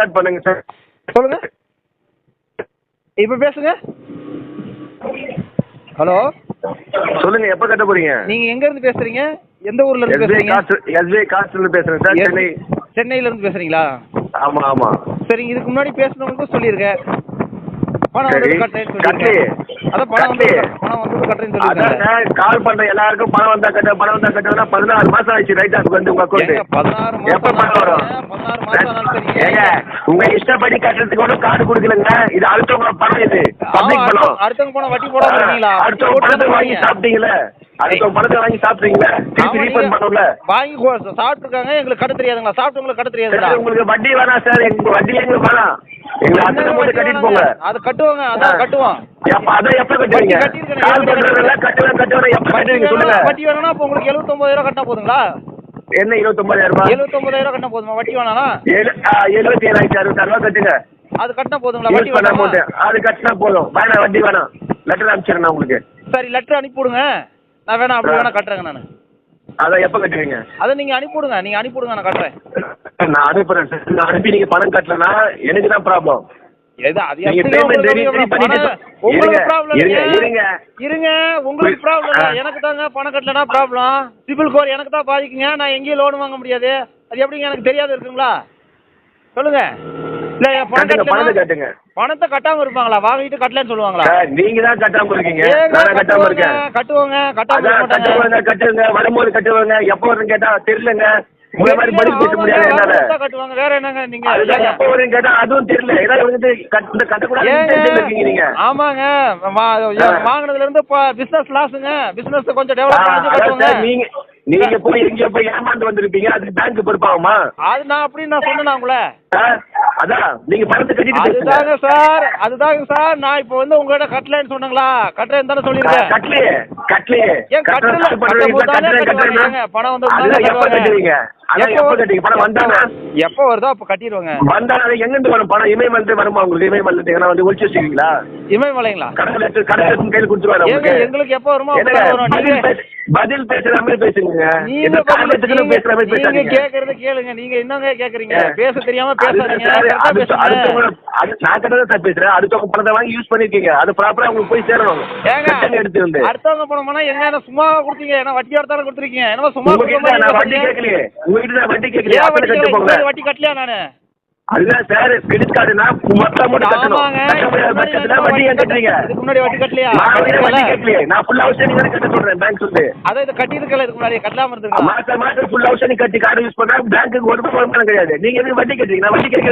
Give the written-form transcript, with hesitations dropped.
Record பண்ணுங்க sir. சொல்லுங்க, இப்ப பேசுங்க. ஹலோ சொல்லுங்க, எப்ப கட்ட போறீங்க? நீங்க எங்க இருந்து பேசுறீங்க? எந்த ஊர்ல இருந்து பேசுறீங்க? எஸ்பிஐ காஸ்ட்ல இருந்து பேசுறேன் சார், சென்னை. சென்னையில இருந்து பேசுறீங்களா? ஆமா ஆமா. சரிங்க, இதுக்கு முன்னாடி பேசுனவங்களுக்கும் சொல்லியிருக்கேன், பணம் சரி, வந்து கட்டுறேன்னு சொல்லியிருக்கேன். அதான் பணம் வந்து கட்டுறேன்னு சொல்லியிருக்கேன். கால் பண்ற எல்லாருக்கும் பணம் வந்தா கட்டுனா 16 மாசம் ஆயிடுச்சு. ரைட் ஆஃப் வந்து உங்க அக்கௌண்ட் 16 எப்ப பணம் வரும்? 16 மாசம் சரிங்க. ஏங்க, உங்க இஷ்டப்படி கட்டுறதுக்கு ஒன்றும் கார்டு கொடுக்கலங்க. இது அடுத்தவங்க பணம், இது பப்ளிக் பணம். அடுத்தவங்க பணம் வட்டி போடாம இருக்கீங்களா? அடுத்தவங்க பணத்தை வாங்கி சாப்பிட்டீங்களே, அடுத்தவங்க பணத்தை வாங்கி சாப்பிட்டீங்களா? திருப்பி ரீஃபண்ட் பண்ணல. வாங்கி சாப்பிட்டுருக்காங்க, எங்களுக்கு கட்ட தெரியாதுங்களா? சாப்பிட்டவங்களுக்கு கட்ட தெரியாதுங்களா? உங்களுக்கு வட்டி வேணாம் சார், எங்க வட்டி எங்களுக்கு வேணாம். எங்களுக்கு அத்தனை போட்டு கட்டிட்டு போங்க. அது கட்டுவாங்க, அதான் கட்டுவோம். அதை எப்ப கட்டுவீங்க? கால் பண்றதுல கட்டுவேன் எப்ப கட்டுவீங்க சொல்லுங்க. வட்டி வேணும்னா அப்ப உங்களுக்கு 79,000 கட்டினா போதுங்களா? என்ன 29,000 ரூபாய்? 79,000 கட்டினா போதுமா? வட்டி வேணானா? 77,066 ரூபாய் கட்டுங்க. அது கட்டினா போதுங்களா? வட்டி வேணாமா? அது கட்டினா போதும், வேணாம் வட்டி வேணாம். லெட்டர் அனுப்பிச்சிடுறேன் உங்களுக்கு. சரி, லெட்டர் அனுப்பி விடுங்க, நான் வேணா அப்படி வேணா கட்டுறேங்க. நான் அதை எப்ப கட்டுவீங்க? அதை நீங்க அனுப்பிவிடுங்க, நான் கட்டுறேன். நான் அனுப்புறேன் சார். நான் அனுப்பி நீங்க பணம் கட்டலனா எனக்கு தான் ப்ராப்ளம். உங்களுக்கு ப்ராப்ளம், எனக்கு தாங்க பணம் கட்டலனா ப்ராப்ளம். சிபில் ஸ்கோர் எனக்கு தான் பாதிக்குங்க. நான் எங்கேயும் லோன் வாங்க முடியாது. அது எப்படிங்க எனக்கு தெரியாது இருக்குங்களா? சொல்லுங்க. இல்ல, பணத்தை கட்டுங்க. பணத்தை கட்டாம இருப்பாங்களா? வாங்கிட்டு கட்டலன்னு சொல்லுவாங்களா? நீங்க தான் கட்டாம இருக்கீங்க, நான் கட்டாம இருக்கேன். கட்டுவாங்க, கட்டுவாங்க, வரும்போது கட்டுவாங்க. எப்போ வரும்னு கேட்டா தெரியலங்க. உங்களை மாதிரி பதில் பேச முடியாது என்னால. கட்டுவாங்க, வேற என்னங்க நீங்க? எப்போ வரும்னு கேட்டா அதுவும் தெரியல. ஏதாவது வந்து கட்டக்கூடாது இருக்கீங்க. ஆமாங்க, வாங்கினதுல இருந்து பிசினஸ் லாஸுங்க. பிசினஸ் கொஞ்சம் டெவலப் பண்ணி கட்டுவாங்க. நீங்க போய் எங்க போய் ஏமாந்து வந்திருப்பீங்க, அது பேங்க் பொறுப்பாகுமா? அது நான் அப்படின்னு நான் சொன்னேன் உங்களை. அதான் நீங்க பணத்தை கட்டிட்டு. அதுதாங்க சார் நான் இப்போ வந்து உங்ககிட்ட கட்டலன்னு சொன்னாங்களா? கட்டுறேன்னு தானே சொல்லிருக்கேன். கட்டலையே ஏன் கட்டல? பணம் வந்து பணம் வந்தாங்க. எப்போ வருதோ அப்ப கட்டிடுவாங்க. வந்தா எங்க இருந்து வரும் பணம்? இமயமலை வருமா உங்களுக்கு? இமயமலை வந்து ஒழிச்சு வச்சுக்கீங்களா? இமயமலைங்களா? கடல் கையில் கொடுத்துருவாங்க. எங்களுக்கு எப்போ வருமோ பதில் பேசுற மாதிரி பேசுங்க. நீங்க கேக்குறத கேளுங்க. நீங்க என்னங்க கேக்குறீங்க? பேச தெரியாம பேசாதீங்க. நான் கட்டதான் பேசுறேன். அடுத்தவங்க பணத்தை வாங்கி யூஸ் பண்ணிருக்கீங்க, அது ப்ராப்பரா உங்களுக்கு போய் சேரணும். எடுத்து வந்து அடுத்தவங்க பணம்னா எங்க சும்மா கொடுத்தீங்க? என்ன வட்டியோட தானே கொடுத்துருக்கீங்க? என்ன சும்மா வட்டி கேட்கலையே. உங்ககிட்ட வட்டி கேட்கலையே. வட்டி கட்டலையா நானு? அதுதான் சார், கிரெடிட் கார்டுனா மொத்த அமௌண்ட் கட்டணும். வட்டி ஏன் கட்டுறீங்க? இதுக்கு முன்னாடி வட்டி கட்டலையா? வட்டி கேட்கலையே. நான் ஃபுல் ஹவுஸ் நீங்க கட்ட சொல்றேன் பேங்க் சொல்லி. அத இத கட்டி இருக்கல, இதுக்கு முன்னாடி கட்டலாம இருந்தீங்க. மாசம் ஃபுல் ஹவுஸ் நீ கட்டி கார்டு யூஸ் பண்ணா பேங்க்குக்கு ஒரு ரூபாய் கிடையாது. நீங்க எதுக்கு வட்டி கட்டுறீங்க? நான் வட்டி கேட்க